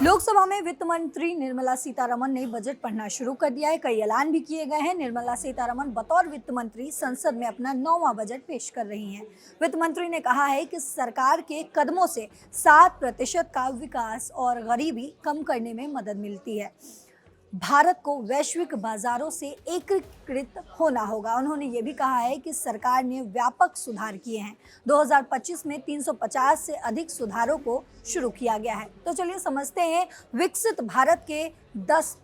लोकसभा में वित्त मंत्री निर्मला सीतारमण ने बजट पढ़ना शुरू कर दिया है। कई ऐलान भी किए गए हैं। निर्मला सीतारमण बतौर वित्त मंत्री संसद में अपना 9वां बजट पेश कर रही हैं। वित्त मंत्री ने कहा है कि सरकार के कदमों से 7% का विकास और गरीबी कम करने में मदद मिलती है। भारत को वैश्विक बाजारों से एकीकृत होना होगा। उन्होंने ये भी कहा है कि सरकार ने व्यापक सुधार किए हैं। 2025 में 350 से अधिक सुधारों को शुरू किया गया है। तो चलिए समझते हैं विकसित भारत के 10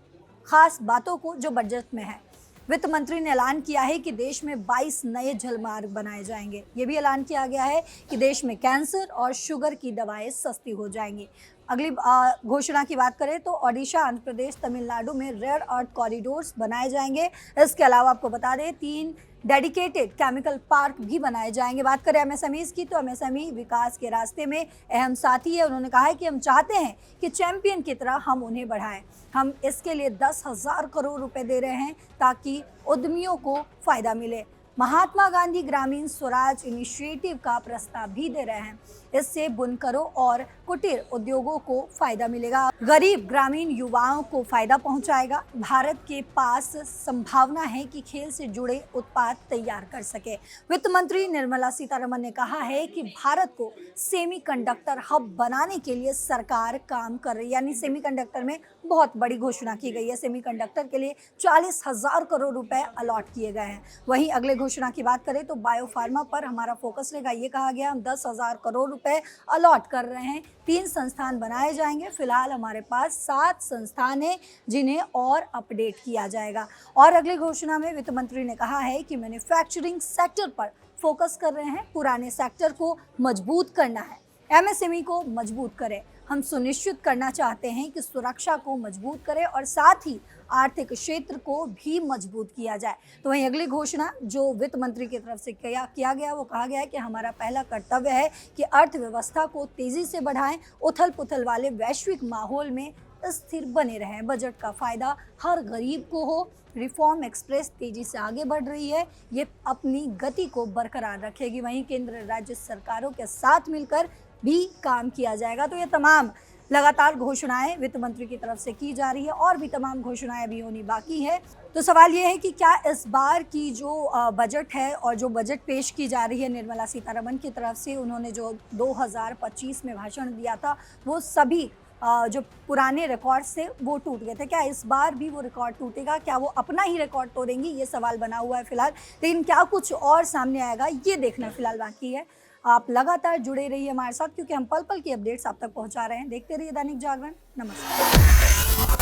खास बातों को जो बजट में है। वित्त मंत्री ने ऐलान किया है कि देश में 22 नए जलमार्ग बनाए जाएंगे। ये भी ऐलान किया गया है कि देश में कैंसर और शुगर की दवाएं सस्ती हो जाएंगी। अगली घोषणा की बात करें तो ओडिशा, आंध्र प्रदेश, तमिलनाडु में रेयर अर्थ कॉरिडोर्स बनाए जाएंगे। इसके अलावा आपको बता दें 3 डेडिकेटेड केमिकल पार्क भी बनाए जाएंगे। बात करें एमएसएमई की तो एमएसएमई विकास के रास्ते में अहम साथी है। उन्होंने कहा है कि हम चाहते हैं कि चैंपियन की तरह हम उन्हें बढ़ाएं। हम इसके लिए 10,000 करोड़ रुपए दे रहे हैं ताकि उद्यमियों को फायदा मिले। महात्मा गांधी ग्रामीण स्वराज इनिशिएटिव का प्रस्ताव भी दे रहे हैं। इससे बुनकरों और कुटीर उद्योगों को फायदा मिलेगा। गरीब ग्रामीण युवाओं को फायदा पहुंचाएगा। भारत के पास संभावना है कि खेल से जुड़े उत्पाद तैयार कर सके। वित्त मंत्री निर्मला सीतारमण ने कहा है कि भारत को सेमीकंडक्टर हब बनाने के लिए सरकार काम कर रही है। यानी सेमीकंडक्टर में बहुत बड़ी घोषणा की गई है। सेमीकंडक्टर के लिए 40,000 करोड़ रुपए अलॉट किए गए हैं। वहीं अगले घोषणा की बात करें तो बायोफार्मा पर हमारा फोकस रहेगा। ये कहा गया हम 10,000 करोड़ रुपए अलॉट कर रहे हैं। 3 संस्थान बनाए जाएंगे। फिलहाल हमारे पास 7 संस्थान हैं जिन्हें और अपडेट किया जाएगा। और अगली घोषणा में वित्त मंत्री ने कहा है कि मैन्युफैक्चरिंग सेक्टर पर फोकस कर रहे हैं। पुराने सेक्टर को मजबूत करना है, एमएसएमई को मजबूत करें। हम सुनिश्चित करना चाहते हैं कि सुरक्षा को मजबूत करें और साथ ही आर्थिक क्षेत्र को भी मजबूत किया जाए। तो वहीं अगली घोषणा जो वित्त मंत्री की तरफ से किया गया वो कहा गया है कि हमारा पहला कर्तव्य है कि अर्थव्यवस्था को तेजी से बढ़ाएं, उथल पुथल वाले वैश्विक माहौल में स्थिर बने रहें। बजट का फायदा हर गरीब को हो। रिफॉर्म एक्सप्रेस तेजी से आगे बढ़ रही है। ये अपनी गति को बरकरार रखेगी। वहीं केंद्र राज्य सरकारों के साथ मिलकर भी काम किया जाएगा। तो ये तमाम लगातार घोषणाएं वित्त मंत्री की तरफ से की जा रही है और भी तमाम घोषणाएं अभी होनी बाकी है। तो सवाल ये है कि क्या इस बार की जो बजट है और जो बजट पेश की जा रही है निर्मला सीतारमण की तरफ से, उन्होंने जो 2025 में भाषण दिया था वो सभी जो पुराने रिकॉर्ड से वो टूट गए थे। क्या इस बार भी वो रिकॉर्ड टूटेगा? क्या वो अपना ही रिकॉर्ड तोड़ेंगी? ये सवाल बना हुआ है फिलहाल। लेकिन क्या कुछ और सामने आएगा ये देखना फिलहाल बाकी है। आप लगातार जुड़े रहिए हमारे साथ क्योंकि हम पल पल की अपडेट्स आप तक पहुंचा रहे हैं। देखते रहिए दैनिक जागरण। नमस्कार।